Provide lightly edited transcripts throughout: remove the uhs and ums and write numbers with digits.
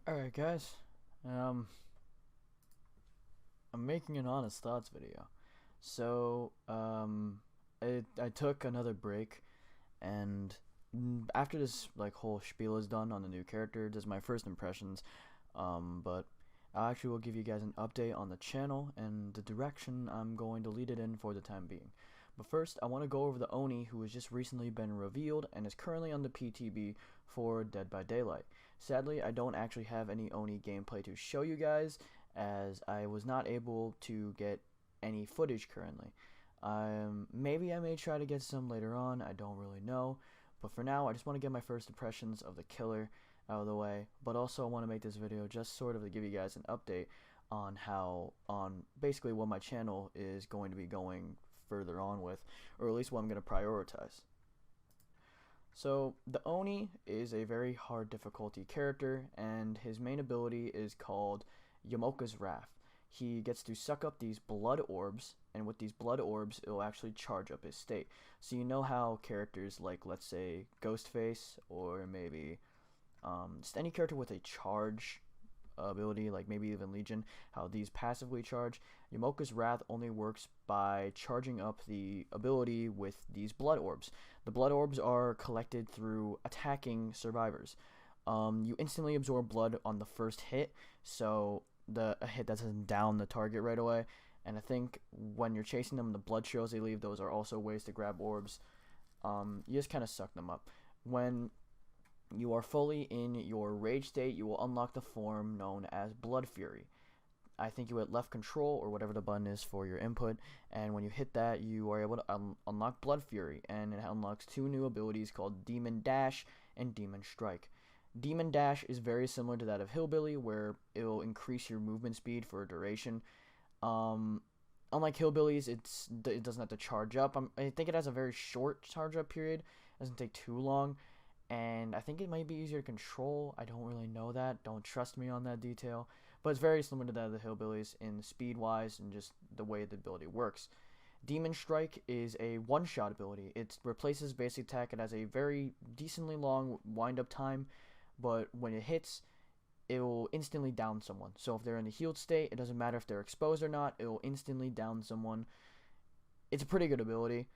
Alright guys, um, I'm making an honest thoughts video. So, I took another break, and after this whole spiel is done on the new character, this is my first impressions. But I actually will give you guys an update on the channel and the direction I'm going to lead it in for the time being. But first, I want to go over the Oni, who has just recently been revealed and is currently on the PTB for Dead by Daylight. Sadly, I don't actually have any Oni gameplay to show you guys, as I was not able to get any footage currently. Maybe I may try to get some later on, I don't really know. But for now, I just want to get my first impressions of the killer out of the way, but also I want to make this video just sort of to give you guys an update on basically what my channel is going to be going further on with, or at least what I'm going to prioritize. So the Oni is a very hard difficulty character, and his main ability is called Yamoka's Wrath. He gets to suck up these blood orbs, and with these blood orbs, it will actually charge up his state. So you know how characters like, let's say, Ghostface, or maybe just any character with a charge ability, like maybe even Legion, how these passively charge. Yamoka's Wrath only works by charging up the ability with these blood orbs. The blood orbs are collected through attacking survivors. You instantly absorb blood on the first hit, so a hit that doesn't down the target right away. And I think when you're chasing them, the blood trails they leave, those are also ways to grab orbs. You just kind of suck them up. When you are fully in your rage state, you will unlock the form known as Blood Fury. I think you hit left control or whatever the button is for your input, and when you hit that, you are able to unlock Blood Fury, and it unlocks two new abilities called Demon Dash and Demon Strike. Demon Dash is very similar to that of Hillbilly, where it will increase your movement speed for a duration. Unlike Hillbillies, it doesn't have to charge up. I think it has a very short charge up period. It doesn't take too long, and I think it might be easier to control. I don't really know that. Don't trust me on that detail. But it's very similar to that of the Hillbillies in speed-wise and just the way the ability works. Demon Strike is a one-shot ability. It replaces basic attack. It has a very decently long wind-up time, but when it hits, it will instantly down someone. So if they're in the healed state, it doesn't matter if they're exposed or not, it will instantly down someone. It's a pretty good ability.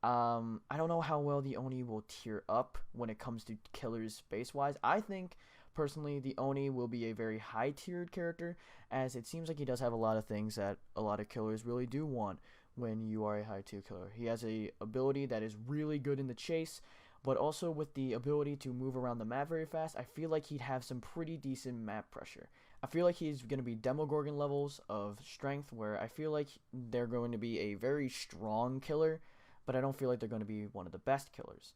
I don't know how well the Oni will tier up when it comes to killers space-wise. I think, personally, the Oni will be a very high-tiered character, as it seems like he does have a lot of things that a lot of killers really do want when you are a high-tier killer. He has a ability that is really good in the chase, but also with the ability to move around the map very fast, I feel like he'd have some pretty decent map pressure. I feel like he's going to be Demogorgon levels of strength, where I feel like they're going to be a very strong killer, but I don't feel like they're going to be one of the best killers.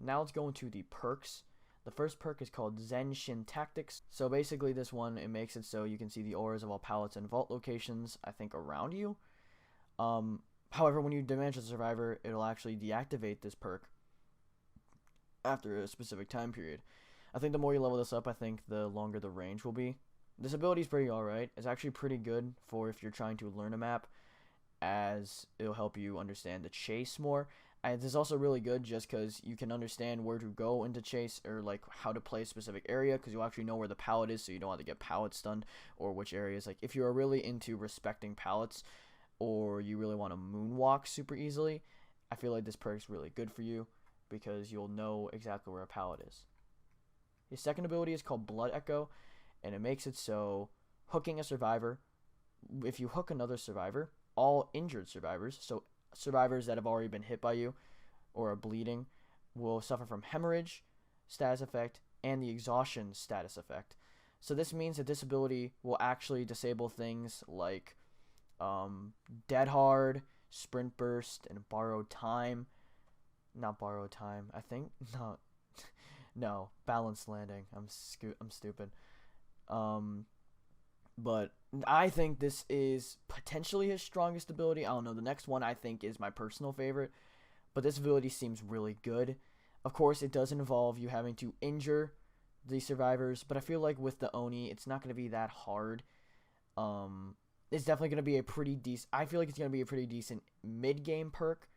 Now let's go into the perks. The first perk is called Zen Shin Tactics. So basically this one, it makes it so you can see the auras of all pallets and vault locations, I think, around you. However, when you damage a survivor, it'll actually deactivate this perk after a specific time period. I think the more you level this up, I think the longer the range will be. This ability is pretty alright. It's actually pretty good for if you're trying to learn a map, as it'll help you understand the chase more. This is also really good just because you can understand where to go into chase, or like how to play a specific area, because you actually know where the pallet is, so you don't have to get pallet stunned, or which areas. Like if you're really into respecting pallets, or you really want to moonwalk super easily, I feel like this perk is really good for you because you'll know exactly where a pallet is. His second ability is called Blood Echo, and it makes it so hooking a survivor, if you hook another survivor, all injured survivors, so survivors that have already been hit by you or are bleeding, will suffer from hemorrhage status effect and the exhaustion status effect. So this means that this ability will actually disable things like Dead Hard, Sprint Burst, and Borrowed Time. Not Borrowed Time, I think. No, no, Balanced Landing. I'm stupid. But I think this is potentially his strongest ability. I don't know. The next one I think is my personal favorite, but this ability seems really good. Of course, it does involve you having to injure the survivors, but I feel like with the Oni, it's not going to be that hard. It's definitely going to be a pretty decent. I feel like it's going to be a pretty decent mid-game perk.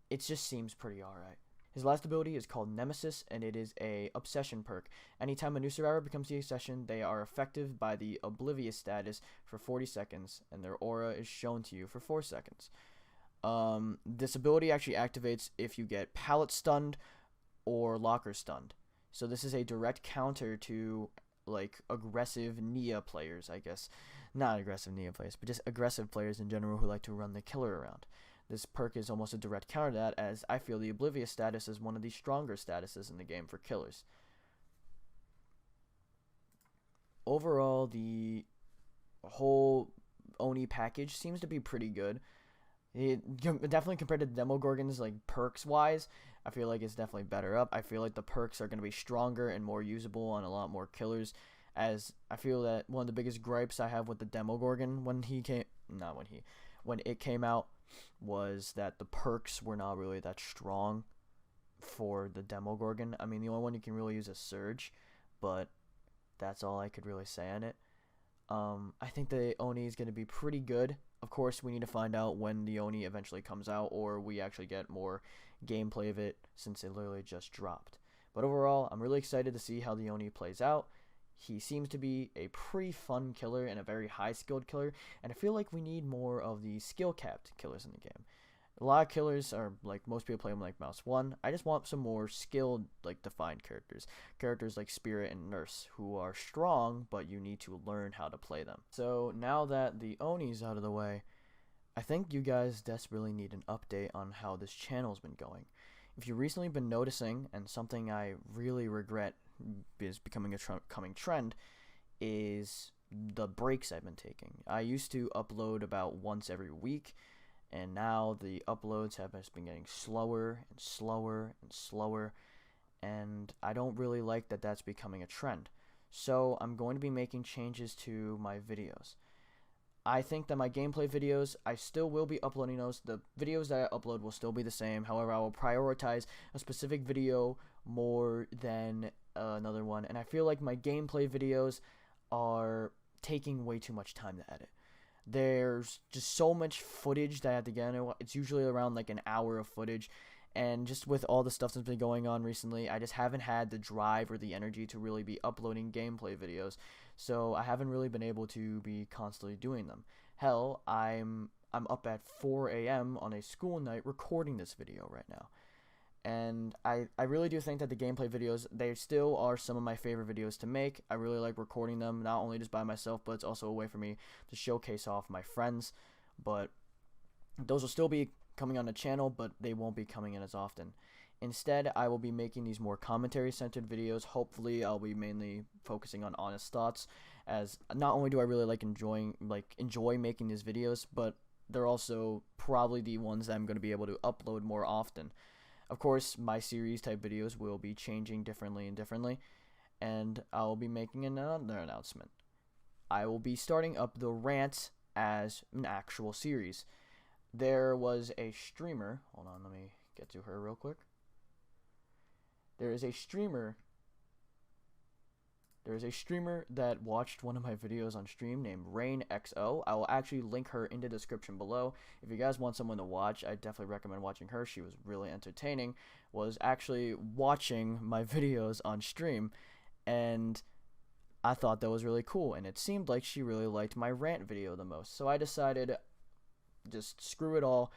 It just seems pretty alright. His last ability is called Nemesis, and it is a obsession perk. Anytime a new survivor becomes the obsession, they are affected by the oblivious status for 40 seconds, and their aura is shown to you for 4 seconds. This ability actually activates if you get pallet stunned or locker stunned. So this is a direct counter to like aggressive Nia players, I guess. Not aggressive Nia players, but just aggressive players in general who like to run the killer around. This perk is almost a direct counter to that, as I feel the Oblivious status is one of the stronger statuses in the game for killers. Overall, the whole Oni package seems to be pretty good. Definitely compared to Demogorgon's like perks wise, I feel like it's definitely better up. I feel like the perks are going to be stronger and more usable on a lot more killers, as I feel that one of the biggest gripes I have with the Demogorgon when it came out was that the perks were not really that strong for the Demogorgon. I mean, the only one you can really use is Surge, but that's all I could really say on it. I think the Oni is going to be pretty good. Of course, we need to find out when the Oni eventually comes out, or we actually get more gameplay of it, since it literally just dropped. But overall, I'm really excited to see how the Oni plays out. He seems to be a pretty fun killer and a very high skilled killer, and I feel like we need more of the skill capped killers in the game. A lot of killers are like, most people play them like Mouse 1. I just want some more skilled, like defined characters. Characters like Spirit and Nurse, who are strong, but you need to learn how to play them. So now that the Oni's out of the way, I think you guys desperately need an update on how this channel's been going. If you've recently been noticing, and something I really regret is becoming a coming trend, is the breaks I've been taking. I used to upload about once every week, and now the uploads have just been getting slower and slower and slower, and I don't really like that that's becoming a trend. So I'm going to be making changes to my videos. I think that my gameplay videos, I still will be uploading those. The videos that I upload will still be the same. However, I will prioritize a specific video more than another one. And I feel like my gameplay videos are taking way too much time to edit. There's just so much footage that I have to get. It's usually around like an hour of footage. And just with all the stuff that's been going on recently, I just haven't had the drive or the energy to really be uploading gameplay videos. So I haven't really been able to be constantly doing them. Hell, I'm up at 4 a.m. on a school night recording this video right now. And I really do think that the gameplay videos, they still are some of my favorite videos to make. I really like recording them, not only just by myself, but it's also a way for me to showcase off my friends. But those will still be coming on the channel, but they won't be coming in as often. Instead, I will be making these more commentary-centered videos. Hopefully, I'll be mainly focusing on honest thoughts, as not only do I really enjoy making these videos, but they're also probably the ones that I'm going to be able to upload more often. Of course, my series type videos will be changing differently, and I'll be making another announcement. I will be starting up the rant as an actual series. There was a streamer, hold on, let me get to her real quick. There is a streamer that watched one of my videos on stream named RainXO. I will actually link her in the description below. If you guys want someone to watch, I definitely recommend watching her. She was really entertaining. Was actually watching my videos on stream, and I thought that was really cool, and it seemed like she really liked my rant video the most. So I decided, just screw it all,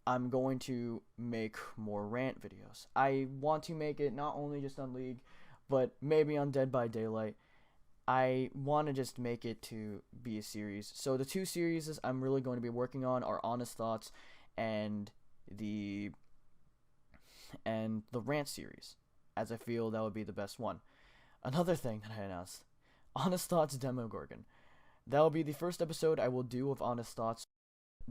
I'm going to make more rant videos. I want to make it not only just on League, but maybe on Dead by Daylight. I want to just make it to be a series. So the two series I'm really going to be working on are Honest Thoughts and the rant series, as I feel that would be the best one. Another thing that I announced, Honest Thoughts Demogorgon. That will be the first episode I will do of Honest Thoughts,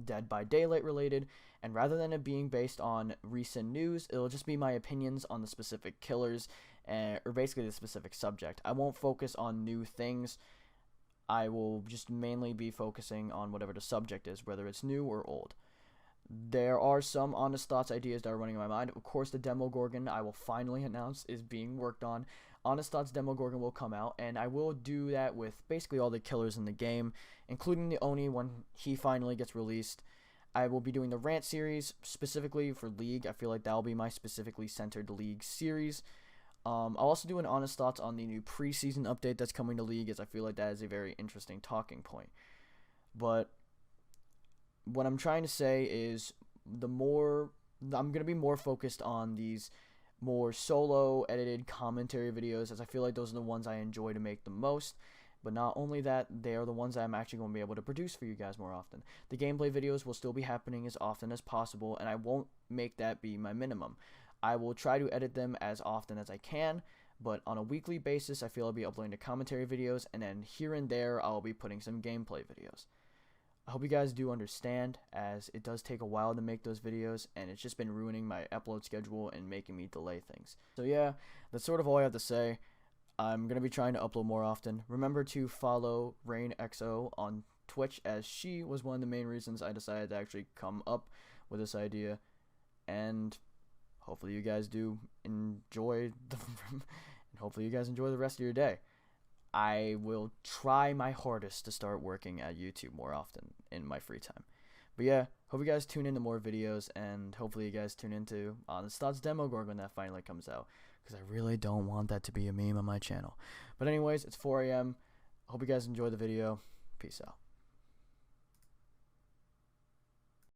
Dead by Daylight related, and rather than it being based on recent news, it'll just be my opinions on the specific killers, or basically the specific subject. I won't focus on new things. I will just mainly be focusing on whatever the subject is, whether it's new or old. There are some Honest Thoughts ideas that are running in my mind. Of course, the Demogorgon I will finally announce is being worked on. Honest Thoughts Demogorgon will come out, and I will do that with basically all the killers in the game, including the Oni when he finally gets released. I will be doing the rant series specifically for League. I feel like that will be my specifically centered League series. I'll also do an honest thoughts on the new preseason update that's coming to League, as I feel like that is a very interesting talking point. But what I'm trying to say is I'm going to be more focused on these more solo edited commentary videos, as I feel like those are the ones I enjoy to make the most. But not only that, they are the ones that I'm actually going to be able to produce for you guys more often. The gameplay videos will still be happening as often as possible, and I won't make that be my minimum. I will try to edit them as often as I can, but on a weekly basis, I feel I'll be uploading the commentary videos, and then here and there, I'll be putting some gameplay videos. I hope you guys do understand, as it does take a while to make those videos, and it's just been ruining my upload schedule and making me delay things. So yeah, that's sort of all I have to say. I'm going to be trying to upload more often. Remember to follow RainXO on Twitch, as she was one of the main reasons I decided to actually come up with this idea. And hopefully you guys do enjoy and hopefully you guys enjoy the rest of your day. I will try my hardest to start working at YouTube more often in my free time. But yeah, hope you guys tune into more videos, and hopefully you guys tune into Honest Thoughts Demogorgon when that finally comes out, because I really don't want that to be a meme on my channel. But anyways, it's 4 a.m. Hope you guys enjoy the video. Peace out.